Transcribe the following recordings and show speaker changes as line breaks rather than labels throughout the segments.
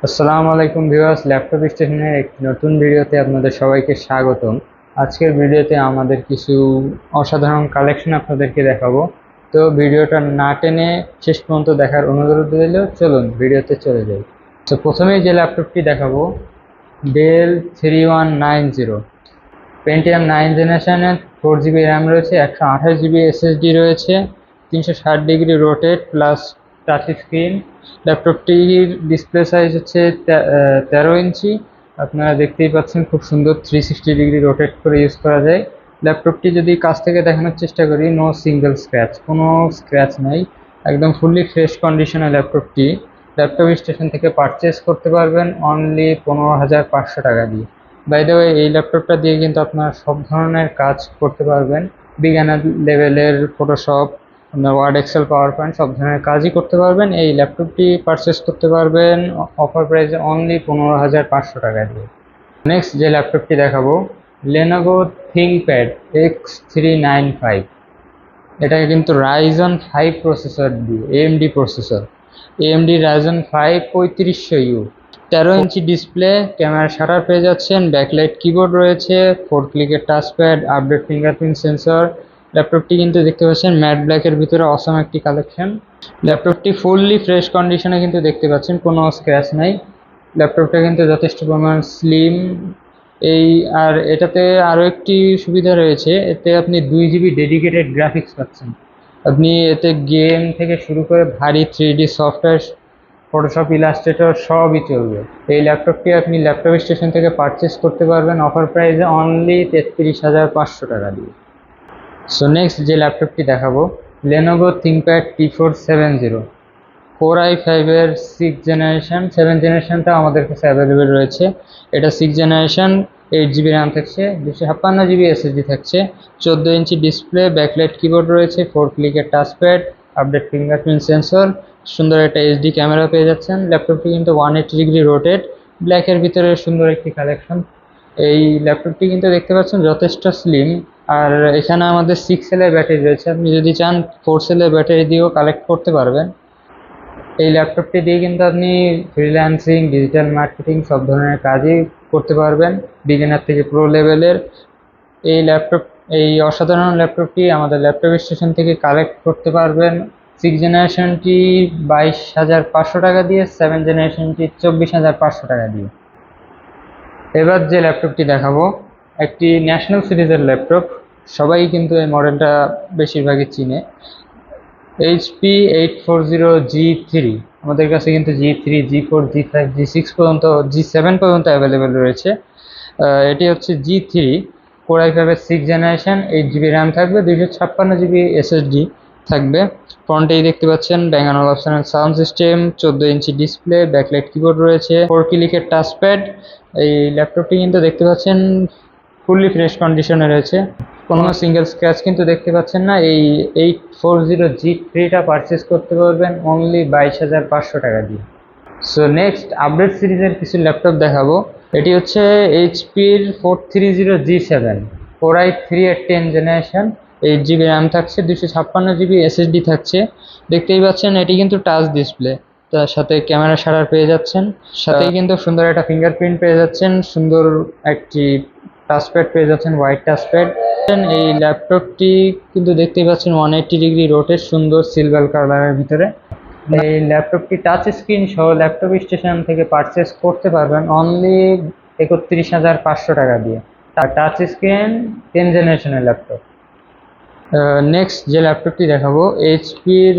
আসসালামু আলাইকুম viewers, laptop স্টেশনের একটি নতুন ভিডিওতে আপনাদের সবাইকে স্বাগতম। আজকের ভিডিওতে আমাদের কিছু অসাধারণ কালেকশন আপনাদেরকে দেখাবো। তো ভিডিওটা না টেনে শেষ পর্যন্ত দেখার অনুরোধ রইল। চলুন ভিডিওতে চলে যাই। তো প্রথমেই যে ল্যাপটপটি দেখাবো, ডেল 3190 পেন্টিয়াম 9 জেনারেশনের, 4 GB র্যাম রয়েছে, 128 GB SSD রয়েছে, 360 degree rotate plus touch screen. ল্যাপটপটির ডিসপ্লে সাইজ হচ্ছে 13 ইঞ্চি। আপনারা দেখতেই পাচ্ছেন, খুব সুন্দর 360 ডিগ্রি রোটেট করে ইউজ করা যায়। ল্যাপটপটি যদি কাছ থেকে দেখানোর চেষ্টা করি, নো সিঙ্গেল স্ক্র্যাচ, কোনো স্ক্র্যাচ নাই, একদম ফুললি ফ্রেশ কন্ডিশনে ল্যাপটপটি ল্যাপটপ স্টেশন থেকে পারচেস করতে পারবেন অনলি 15,500 টাকা দিয়ে। বাই দ্য ওয়ে, এই ল্যাপটপটা দিয়ে কিন্তু আপনারা সব ধরনের কাজ করতে পারবেন। বিজ্ঞানের লেভেলের ফটোশপ, আপনার ওয়ার্ড, এক্সেল, পাওয়ার পয়েন্ট সব ধরনের কাজই করতে পারবেন। এই ল্যাপটপটি পারচেস করতে পারবেন অফার প্রাইসে অনলি 15,500 টাকা দিয়ে। নেক্সট যে ল্যাপটপটি দেখাবো, লেনোভো থিংকপ্যাড X395। এটা কিন্তু রাইজন 5 প্রসেসর দিয়ে, AMD processor, AMD Ryzen 5 3500U। 13 inch display, camera shutter পেয়ে যাচ্ছেন, ব্যাকলাইট কিবোর্ড রয়েছে, 4 ক্লিকের টাচপ্যাড, আপডেট ফিঙ্গারপ্রিন্ট সেন্সর। ল্যাপটপটি কিন্তু দেখতে পাচ্ছেন ম্যাট ব্ল্যাকের ভিতরে অসম একটি কালেকশন। ল্যাপটপটি ফুললি ফ্রেশ কন্ডিশনে কিন্তু দেখতে পাচ্ছেন, কোনো স্ক্র্যাচ নাই। ল্যাপটপটা কিন্তু যথেষ্ট পরিমাণ স্লিম। আর এটাতে আরও একটি সুবিধা রয়েছে, এতে আপনি 2 GB ডেডিকেটেড গ্রাফিক্স পাচ্ছেন। আপনি এতে গেম থেকে শুরু করে ভারী 3D সফটওয়্যার, ফটোশপ, ইলাস্ট্রেটর সবই চলবে। এই ল্যাপটপটি আপনি ল্যাপটপ স্টেশন থেকে পারচেস করতে পারবেন অফার প্রাইসে অনলি 33,500 টাকা দিয়ে। সো নেক্সট যে ল্যাপটপটি দেখাবো, লেনোভো থিংকপ্যাড T470, Core i5-এর 6 জেনারেশন। 7 জেনারেশনটা আমাদের কাছে অ্যাভেলেবেল রয়েছে। এটা 6 জেনারেশন, 8 GB র্যাম থাকছে, 256 GB SSD থাকছে, 14 ইঞ্চি ডিসপ্লে, ব্যাকলাইট কিবোর্ড রয়েছে, 4 ক্লিকের টাচপ্যাড, আপডেট ফিঙ্গারপ্রিন্ট সেন্সর, সুন্দর একটা HD ক্যামেরা পেয়ে যাচ্ছেন। ল্যাপটপটি কিন্তু 180 ডিগ্রি রোটেট, ব্ল্যাকের ভিতরে সুন্দর একটি কালেকশন। এই ল্যাপটপটি কিন্তু দেখতে পাচ্ছেন যথেষ্ট স্লিম। আর এখানে আমাদের 6 সেলের ব্যাটারি রয়েছে, আপনি যদি চান 4 সেলের ব্যাটারি দিয়েও কালেক্ট করতে পারবেন। এই ল্যাপটপটি দিয়ে কিন্তু আপনি ফ্রিল্যান্সিং, ডিজিটাল মার্কেটিং সব ধরনের কাজই করতে পারবেন, বিগিনার থেকে প্রো লেভেলের। এই অসাধারণ ল্যাপটপটি আমাদের ল্যাপটপ স্টেশন থেকে কালেক্ট করতে পারবেন 6 জেনারেশনটি 22,500 টাকা দিয়ে, 7 জেনারেশনটি 24,500 টাকা দিয়ে। এবার যে ল্যাপটপটি দেখাবো, একটি ন্যাশনাল সিরিজের ল্যাপটপ, সবাই কিন্তু এই মডেলটা বেশিরভাগই চিনে। HP 840G3। আমাদের কাছে কিন্তু G3, G4, G5, G6 পর্যন্ত, G7 পর্যন্ত অ্যাভেলেবেল রয়েছে। এটি হচ্ছে G3, Core i5-এর 6 জেনারেশন, 8 GB র্যাম থাকবে, 256 GB SSD থাকবে। ফ্রন্টেই দেখতে পাচ্ছেন Bang and Olufsen sound system, 14 inch display, backlight keyboard রয়েছে, 4 ক্লিকের টাচপ্যাড। এই ল্যাপটপটি কিন্তু দেখতে পাচ্ছেন ফুললি ফ্রেশ কন্ডিশনে রয়েছে, কোনো সিঙ্গেল স্ক্র্যাচ কিন্তু দেখতে পাচ্ছেন না। এই 840G3টা পারচেস করতে পারবেন অনলি 22,500 টাকা দিয়ে। সো নেক্সট আপডেট সিরিজের কিছু ল্যাপটপ দেখাবো। এটি হচ্ছে HPর 430G7, Core i3-এর 10 generation, 8 GB RAM থাকছে, 256 GB SSD থাকছে। দেখতেই পাচ্ছেন এটি কিন্তু টাচ ডিসপ্লে, তার সাথে ক্যামেরা শাটার পেয়ে যাচ্ছেন, সাথেই কিন্তু সুন্দর একটা ফিঙ্গারপ্রিন্ট পেয়ে যাচ্ছেন, সুন্দর একটি টাচপ্যাড পেয়ে যাচ্ছেন, হোয়াইট টাচপ্যাড। এই ল্যাপটপটি কিন্তু দেখতেই পাচ্ছেন 180 ডিগ্রি রোটেট, সুন্দর সিলভার কালারের ভিতরে। এই ল্যাপটপটি টাচ স্ক্রিন সহ ল্যাপটপ স্টেশন থেকে পারচেস করতে পারবেন অনলি 31,500 টাকা দিয়ে। টাচ স্ক্রিন 10 জেনারেশনের ল্যাপটপ। নেক্সট যে ল্যাপটপটি দেখাবো, HPর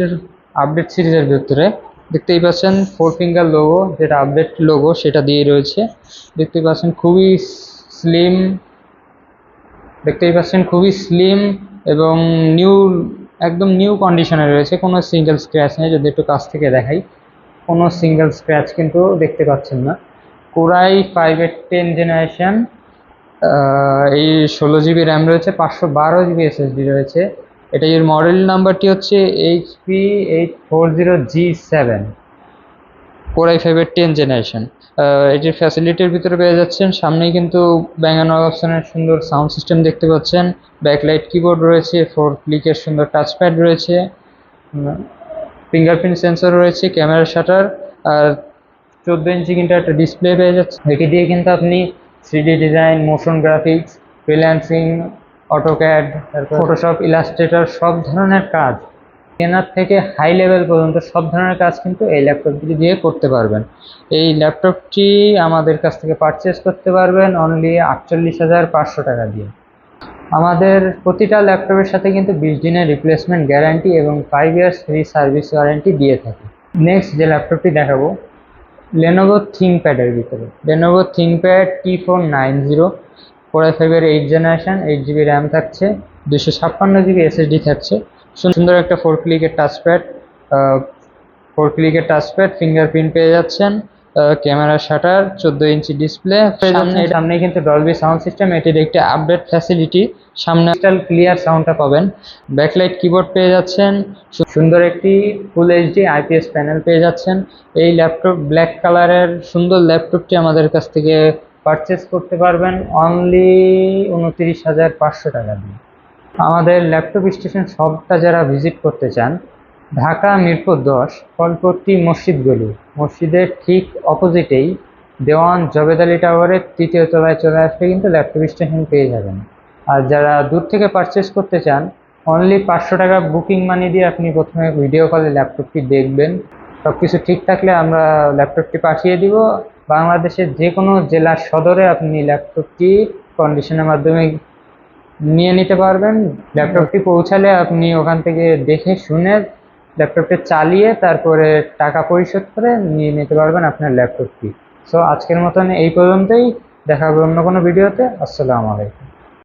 আপডেট সিরিজের ভিতরে দেখতেই পাচ্ছেন 4 ফিঙ্গার লোগো, যেটা আপডেট লোগো সেটা দিয়ে রয়েছে। দেখতেই পাচ্ছেন খুবই স্লিম এবং একদম নিউ কন্ডিশনে রয়েছে, কোনো সিঙ্গেল স্ক্র্যাচ নেই। যদি একটু কাছ থেকে দেখাই, কোনো সিঙ্গেল স্ক্র্যাচ কিন্তু দেখতে পাচ্ছেন না। Core i5-এর 10 জেনারেশন, এই 16 GB র্যাম রয়েছে, 512 GB SSD রয়েছে। এর মডেল নাম্বারটি হচ্ছে HP 840G7, Core i5-এর 10 জেনারেশন। এটির ফ্যাসিলিটির ভিতরে পেয়ে যাচ্ছেন, সামনেই কিন্তু ব্যাং অ্যান্ড অপশনের সুন্দর সাউন্ড সিস্টেম দেখতে পাচ্ছেন, ব্যাকলাইট কিবোর্ড রয়েছে, 4 ক্লিকের সুন্দর টাচপ্যাড রয়েছে, ফিঙ্গারপ্রিন্ট সেন্সর রয়েছে, ক্যামেরা শাটার। আর 14 ইঞ্চি কিন্তু একটা ডিসপ্লে পেয়ে যাচ্ছে। এটি দিয়ে কিন্তু আপনি 3D design, motion graphics, freelancing, AutoCAD, Photoshop, Illustrator সব ধরনের কাজ, কেনার থেকে হাই লেভেল পর্যন্ত সব ধরনের কাজ কিন্তু এই ল্যাপটপটি দিয়ে করতে পারবেন। এই ল্যাপটপটি আমাদের কাছ থেকে পারচেস করতে পারবেন অনলি 48,500 টাকা দিয়ে। আমাদের প্রতিটা ল্যাপটপের সাথে কিন্তু 20 দিনের রিপ্লেসমেন্ট গ্যারান্টি এবং 5 ইয়ার্স ফ্রি সার্ভিস ওয়ারেন্টি দিয়ে থাকি। নেক্সট যে ল্যাপটপটি দেখাবো লেনোভো থিংকপ্যাডের ভিতরে, Lenovo ThinkPad T490 Core i5 8 generation, 8 GB RAM থাকছে, 256 GB SSD থাকছে। সুন্দর একটা 4 ক্লিকের টাচপ্যাড, ফিঙ্গারপ্রিন্ট পেয়ে যাচ্ছেন, ক্যামেরা শাটার, 14 ইঞ্চি ডিসপ্লে সামনে কিন্তু ডলবি সাউন্ড সিস্টেম, এটির একটি আপডেট ফ্যাসিলিটি, সামনে ক্রিস্টাল ক্লিয়ার সাউন্ডটা পাবেন। ব্যাকলাইট কিবোর্ড পেয়ে যাচ্ছেন, সুন্দর একটি ফুল এইচডি IPS প্যানেল পেয়ে যাচ্ছেন। এই ল্যাপটপ ব্ল্যাক কালারের সুন্দর ল্যাপটপটি আমাদের কাছ থেকে পারচেস করতে পারবেন অনলি 29,500 টাকা দিয়ে। আমাদের ল্যাপটপ স্টেশন শপটা যারা ভিজিট করতে চান, ঢাকা মিরপুর 10 ফলপট্টি মসজিদ গলি, মসজিদের ঠিক অপোজিটেই দেওয়ান জবেদ আলী টাওয়ারের 3য় তলায় চলে আসলে কিন্তু ল্যাপটপ স্টেশন পেয়ে যাবেন। আর যারা দূর থেকে পারচেস করতে চান, অনলি 500 টাকা বুকিং মানি দিয়ে আপনি প্রথমে ভিডিও কলে ল্যাপটপটি দেখবেন। সব কিছু ঠিক থাকলে আমরা ল্যাপটপটি পাঠিয়ে দিব। বাংলাদেশের যে কোনো জেলার সদরে আপনি ল্যাপটপটি কন্ডিশনের মাধ্যমে নিয়ে নিতে পারবেন। ল্যাপটপটি পৌঁছালে আপনি ওখান থেকে দেখে শুনে ল্যাপটপটি চালিয়ে তারপরে টাকা পরিশোধ করে নিয়ে নিতে পারবেন আপনার ল্যাপটপটি। সো আজকের মতন এই পর্যন্তই, দেখা হবে অন্য কোনো ভিডিওতে। আসসালামু আলাইকুম।